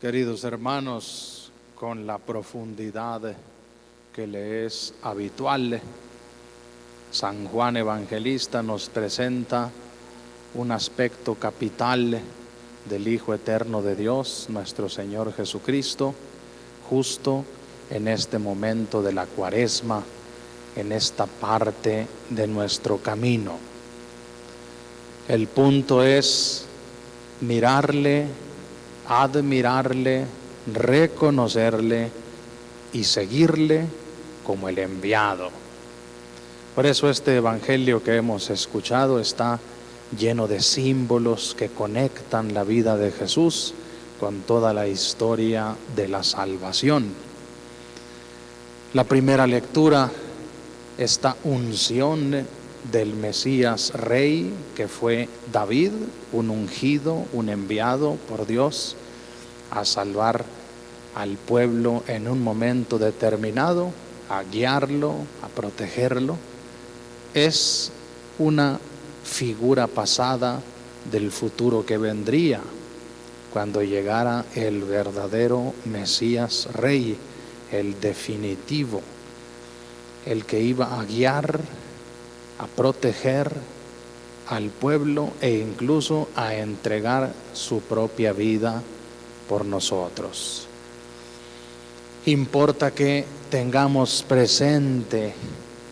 Queridos hermanos, con la profundidad que le es habitual, San Juan Evangelista nos presenta un aspecto capital del Hijo Eterno de Dios, nuestro Señor Jesucristo, justo en este momento de la Cuaresma, en esta parte de nuestro camino. El punto es mirarle, admirarle, reconocerle y seguirle como el enviado. Por eso este evangelio que hemos escuchado está lleno de símbolos que conectan la vida de Jesús con toda la historia de la salvación. La primera lectura, esta unción del Mesías Rey, que fue David, un ungido, un enviado por Dios a salvar al pueblo en un momento determinado, a guiarlo, a protegerlo, es una figura pasada del futuro que vendría, cuando llegara el verdadero Mesías Rey, el definitivo, el que iba a guiar, a proteger al pueblo e incluso a entregar su propia vida por nosotros. Importa que tengamos presente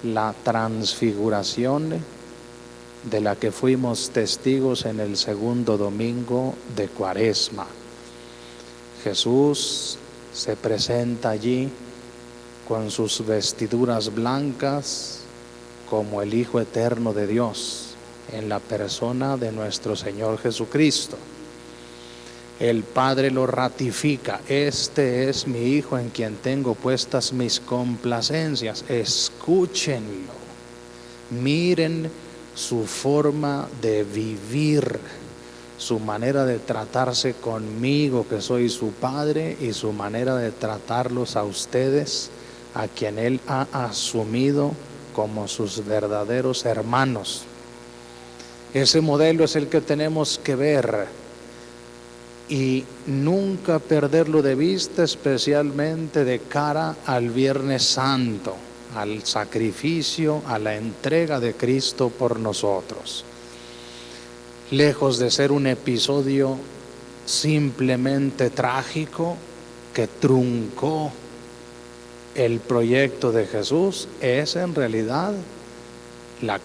la transfiguración de la que fuimos testigos en el segundo domingo de Cuaresma. Jesús se presenta allí con sus vestiduras blancas como el Hijo Eterno de Dios, en la persona de nuestro Señor Jesucristo. El Padre lo ratifica: este es mi Hijo en quien tengo puestas mis complacencias. Escúchenlo, miren su forma de vivir, su manera de tratarse conmigo, que soy su Padre, y su manera de tratarlos a ustedes, a quien Él ha asumido como sus verdaderos hermanos. Ese modelo es el que tenemos que ver y nunca perderlo de vista, especialmente de cara al Viernes Santo, al sacrificio, a la entrega de Cristo por nosotros. Lejos de ser un episodio simplemente trágico que truncó el proyecto de Jesús, es en realidad la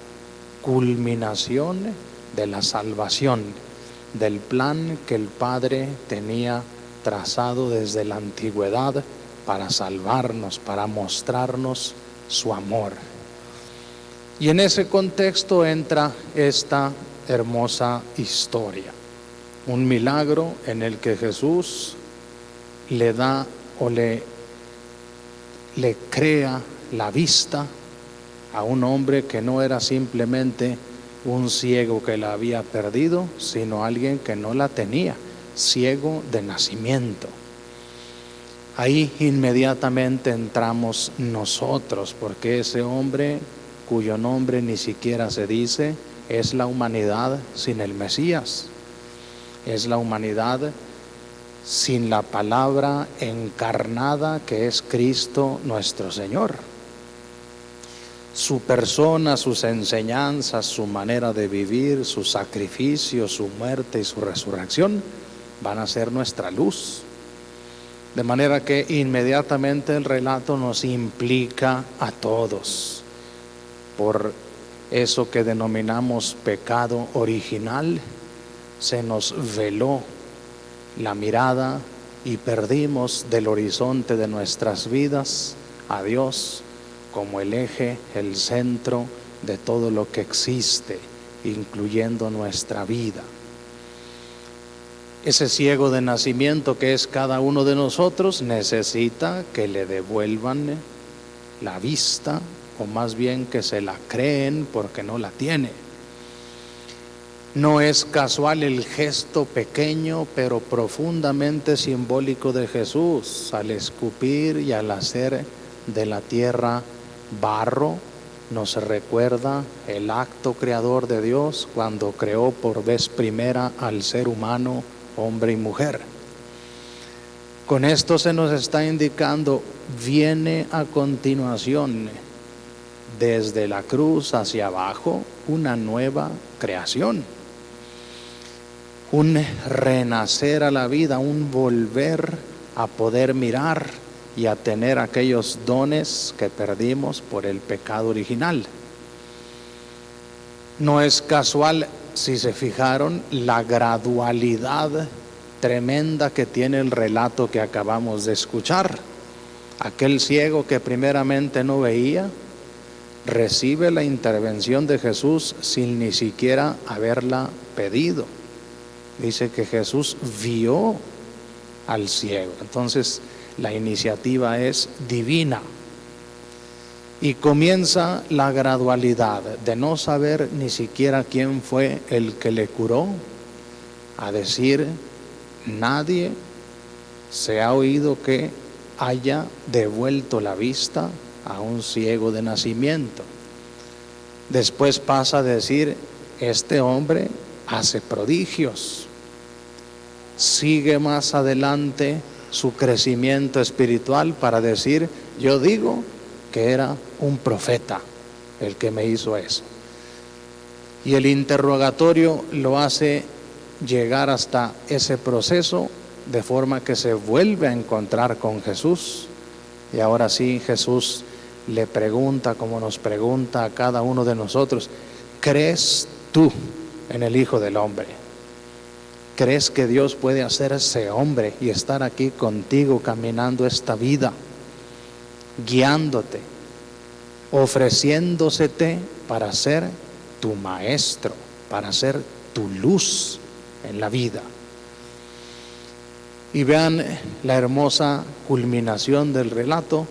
culminación de la salvación, del plan que el Padre tenía trazado desde la antigüedad para salvarnos, para mostrarnos su amor. Y en ese contexto entra esta hermosa historia, un milagro en el que Jesús le da o le crea la vista a un hombre que no era simplemente un ciego que la había perdido, sino alguien que no la tenía, ciego de nacimiento. Ahí inmediatamente entramos nosotros, porque ese hombre, cuyo nombre ni siquiera se dice, es la humanidad sin el Mesías, es la humanidad sin la palabra encarnada que es Cristo nuestro Señor. Su persona, sus enseñanzas, su manera de vivir, su sacrificio, su muerte y su resurrección van a ser nuestra luz. De manera que inmediatamente el relato nos implica a todos. Por eso que denominamos pecado original, se nos veló la mirada y perdimos del horizonte de nuestras vidas a Dios como el eje, el centro de todo lo que existe, incluyendo nuestra vida. Ese ciego de nacimiento que es cada uno de nosotros necesita que le devuelvan la vista, o más bien que se la creen porque no la tiene. No es casual el gesto pequeño pero profundamente simbólico de Jesús al escupir y al hacer de la tierra barro. Nos recuerda el acto creador de Dios cuando creó por vez primera al ser humano, hombre y mujer. Con esto se nos está indicando, viene a continuación, desde la cruz hacia abajo, una nueva creación, un renacer a la vida, un volver a poder mirar y a tener aquellos dones que perdimos por el pecado original. No es casual, si se fijaron, la gradualidad tremenda que tiene el relato que acabamos de escuchar. Aquel ciego que primeramente no veía, recibe la intervención de Jesús sin ni siquiera haberla pedido. Dice que Jesús vio al ciego. Entonces la iniciativa es divina. Y comienza la gradualidad de no saber ni siquiera quién fue el que le curó, a decir, nadie se ha oído que haya devuelto la vista a un ciego de nacimiento. Después pasa a decir, este hombre hace prodigios. Sigue más adelante su crecimiento espiritual para decir, yo digo que era un profeta el que me hizo eso. Y el interrogatorio lo hace llegar hasta ese proceso, de forma que se vuelve a encontrar con Jesús. Y ahora sí, Jesús le pregunta, como nos pregunta a cada uno de nosotros, ¿crees tú en el Hijo del Hombre? ¿Crees que Dios puede hacerse hombre y estar aquí contigo caminando esta vida, guiándote, ofreciéndosete para ser tu maestro, para ser tu luz en la vida? Y vean la hermosa culminación del relato.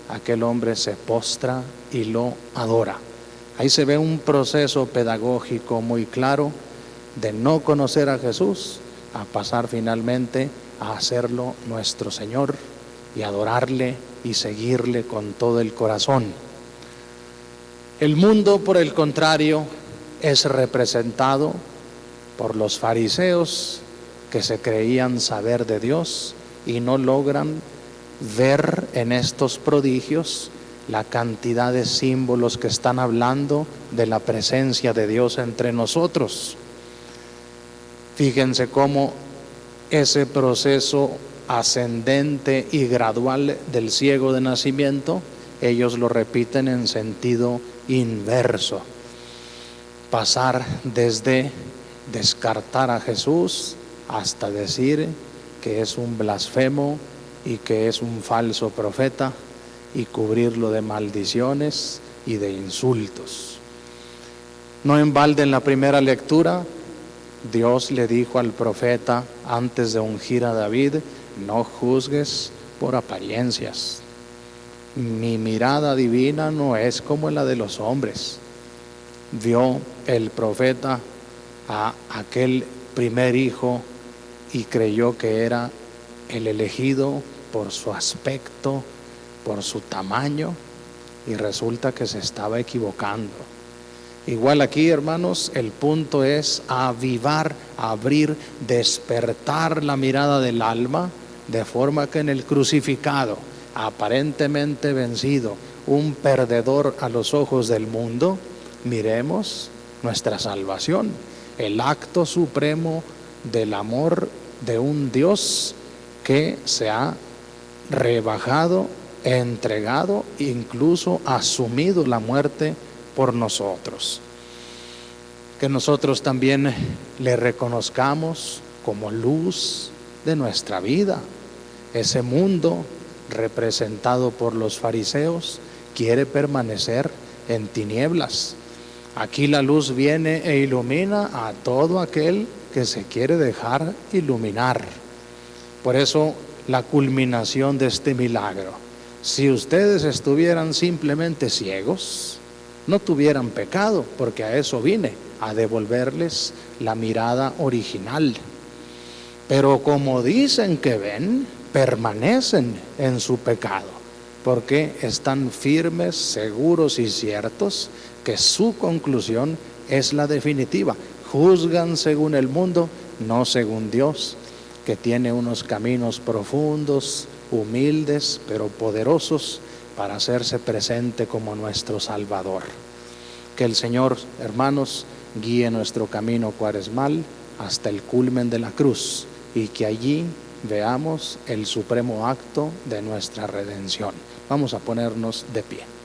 Aquel hombre se postra y lo adora. Ahí se ve un proceso pedagógico muy claro de no conocer a Jesús a pasar finalmente a hacerlo nuestro Señor y adorarle y seguirle con todo el corazón. El mundo, por el contrario, es representado por los fariseos que se creían saber de Dios y no logran ver en estos prodigios la cantidad de símbolos que están hablando de la presencia de Dios entre nosotros. Fíjense cómo ese proceso ascendente y gradual del ciego de nacimiento, ellos lo repiten en sentido inverso. Pasar desde descartar a Jesús hasta decir que es un blasfemo y que es un falso profeta, y cubrirlo de maldiciones y de insultos. No en balde, en la primera lectura Dios le dijo al profeta antes de ungir a David, no juzgues por apariencias. Mi mirada divina no es como la de los hombres. Vio el profeta a aquel primer hijo y creyó que era el elegido por su aspecto, por su tamaño, y resulta que se estaba equivocando. Igual aquí, hermanos, el punto es avivar, abrir, despertar la mirada del alma, de forma que en el crucificado, aparentemente vencido, un perdedor a los ojos del mundo, miremos nuestra salvación, el acto supremo del amor de un Dios que se ha rebajado, entregado, incluso asumido la muerte por nosotros. Que nosotros también le reconozcamos como luz de nuestra vida. Ese mundo representado por los fariseos quiere permanecer en tinieblas. Aquí la luz viene e ilumina a todo aquel que se quiere dejar iluminar. Por eso la culminación de este milagro: si ustedes estuvieran simplemente ciegos, no tuvieran pecado, porque a eso vine, a devolverles la mirada original. Pero como dicen que ven, permanecen en su pecado, porque están firmes, seguros y ciertos que su conclusión es la definitiva. Juzgan según el mundo, no según Dios. que tiene unos caminos profundos, humildes, pero poderosos para hacerse presente como nuestro Salvador. Que el Señor, hermanos, guíe nuestro camino cuaresmal hasta el culmen de la cruz y que allí veamos el supremo acto de nuestra redención. Vamos a ponernos de pie.